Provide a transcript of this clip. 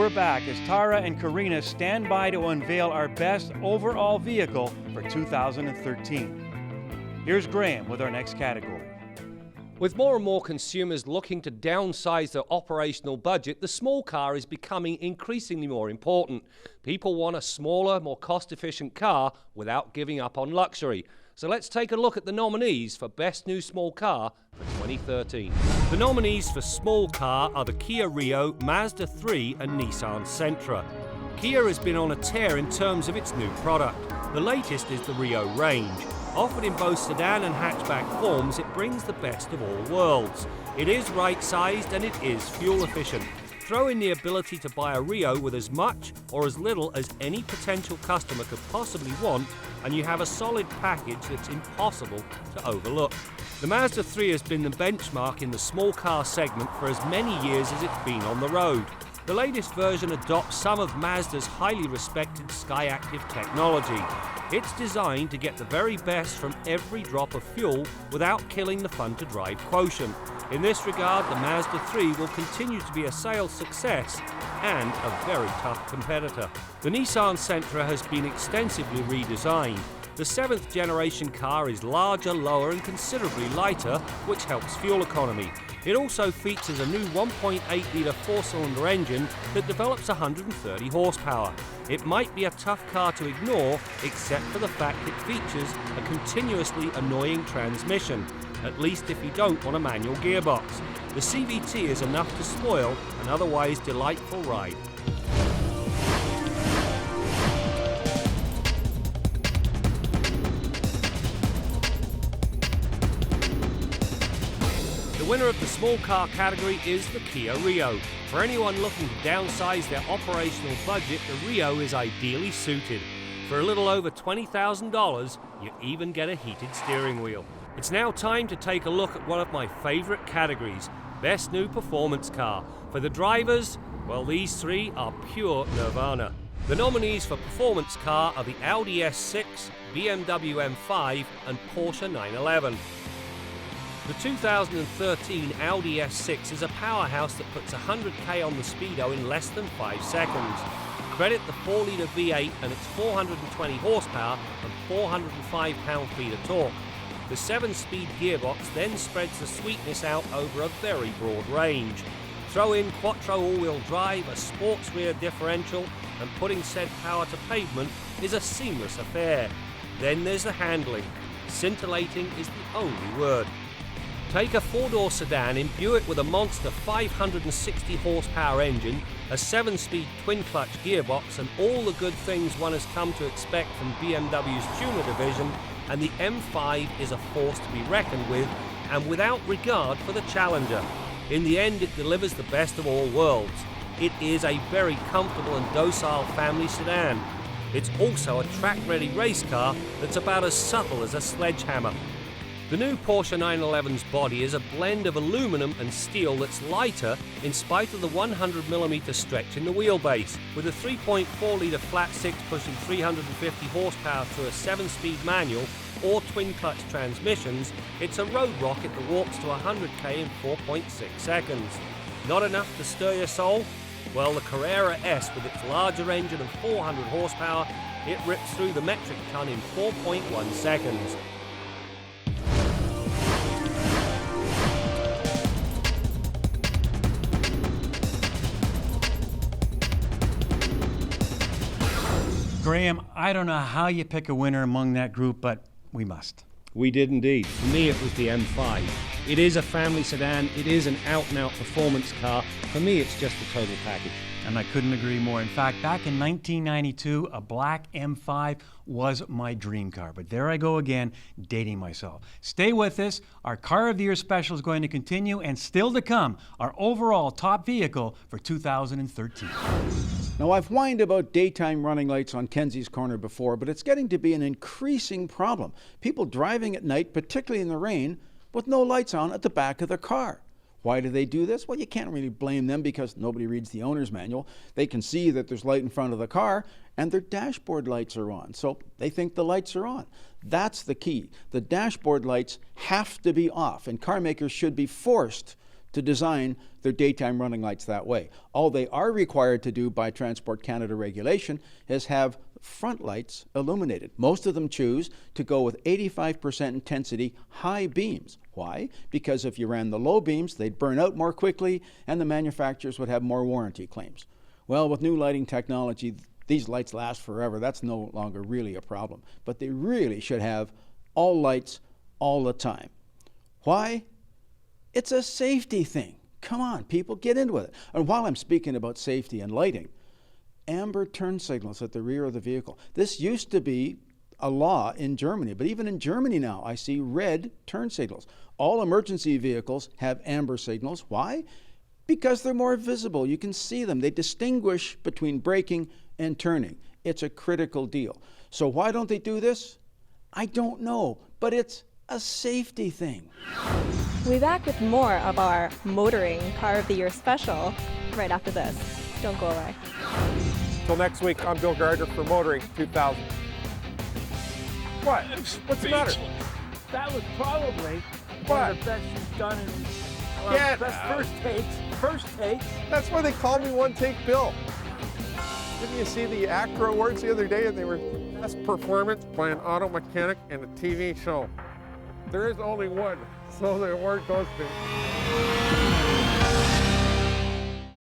we're back as Tara and Karina stand by to unveil our best overall vehicle for 2013. Here's Graham with our next category. With more and more consumers looking to downsize their operational budget, the small car is becoming increasingly more important. People want a smaller, more cost-efficient car without giving up on luxury. So let's take a look at the nominees for Best New Small Car for 2013. The nominees for small car are the Kia Rio, Mazda 3 and Nissan Sentra. Kia has been on a tear in terms of its new product. The latest is the Rio range. Offered in both sedan and hatchback forms, it brings the best of all worlds. It is right-sized and it is fuel-efficient. Throw in the ability to buy a Rio with as much or as little as any potential customer could possibly want, and you have a solid package that's impossible to overlook. The Mazda 3 has been the benchmark in the small car segment for as many years as it's been on the road. The latest version adopts some of Mazda's highly respected Skyactiv technology. It's designed to get the very best from every drop of fuel without killing the fun to drive quotient. In this regard, the Mazda 3 will continue to be a sales success and a very tough competitor. The Nissan Sentra has been extensively redesigned. The 7th generation car is larger, lower and considerably lighter, which helps fuel economy. It also features a new 1.8-litre four-cylinder engine that develops 130 horsepower. It might be a tough car to ignore, except for the fact it features a continuously annoying transmission, at least if you don't want a manual gearbox. The CVT is enough to spoil an otherwise delightful ride. The winner of the small car category is the Kia Rio. For anyone looking to downsize their operational budget, the Rio is ideally suited. For a little over $20,000, you even get a heated steering wheel. It's now time to take a look at one of my favorite categories, Best New Performance Car. For the drivers, well, these three are pure nirvana. The nominees for performance car are the Audi S6, BMW M5 and Porsche 911. The 2013 Audi S6 is a powerhouse that puts 100k on the speedo in less than 5 seconds. Credit the 4-litre V8 and its 420 horsepower and 405 pound-feet of torque. The 7-speed gearbox then spreads the sweetness out over a very broad range. Throw in quattro all-wheel drive, a sports rear differential, and putting said power to pavement is a seamless affair. Then there's the handling. Scintillating is the only word. Take a 4-door sedan, imbue it with a monster 560 horsepower engine, a 7-speed twin-clutch gearbox, and all the good things one has come to expect from BMW's tuner division, and the M5 is a force to be reckoned with, and without regard for the challenger. In the end, it delivers the best of all worlds. It is a very comfortable and docile family sedan. It's also a track-ready race car that's about as supple as a sledgehammer. The new Porsche 911's body is a blend of aluminum and steel that's lighter in spite of the 100mm stretch in the wheelbase. With a 3.4-litre flat six pushing 350 horsepower through a 7-speed manual or twin-clutch transmissions, it's a road rocket that walks to 100k in 4.6 seconds. Not enough to stir your soul? Well, the Carrera S, with its larger engine and 400 horsepower, it rips through the metric ton in 4.1 seconds. Graham, I don't know how you pick a winner among that group, but we must. We did indeed. For me, it was the M5. It is a family sedan. It is an out-and-out performance car. For me, it's just a total package. And I couldn't agree more. In fact, back in 1992, a black M5 was my dream car. But there I go again, dating myself. Stay with us. Our Car of the Year special is going to continue, and still to come, our overall top vehicle for 2013. Now, I've whined about daytime running lights on Kenzie's Corner before, but it's getting to be an increasing problem. People driving at night, particularly in the rain, with no lights on at the back of their car. Why do they do this? Well, you can't really blame them because nobody reads the owner's manual. They can see that there's light in front of the car and their dashboard lights are on, so they think the lights are on. That's the key. The dashboard lights have to be off, and car makers should be forced to design their daytime running lights that way. All they are required to do by Transport Canada regulation is have front lights illuminated. Most of them choose to go with 85% intensity high beams. Why? Because if you ran the low beams, they'd burn out more quickly and the manufacturers would have more warranty claims. Well, with new lighting technology, these lights last forever. That's no longer really a problem. But they really should have all lights all the time. Why? It's a safety thing. Come on, people, get into it. And while I'm speaking about safety and lighting, amber turn signals at the rear of the vehicle. This used to be a law in Germany, but even in Germany now, I see red turn signals. All emergency vehicles have amber signals. Why? Because they're more visible. You can see them. They distinguish between braking and turning. It's a critical deal. So why don't they do this? I don't know, but it's a safety thing. We'll be back with more of our motoring Car of the Year special right after this. Don't go away. Till next week, I'm Bill Gardner for Motoring 2000. What? What's the matter? That was probably one of the best you've done in best first takes. That's why they called me One Take Bill. Didn't you see the ACTRA Awards the other day, and they were best performance by an auto mechanic in a TV show. There is only one, so the award goes to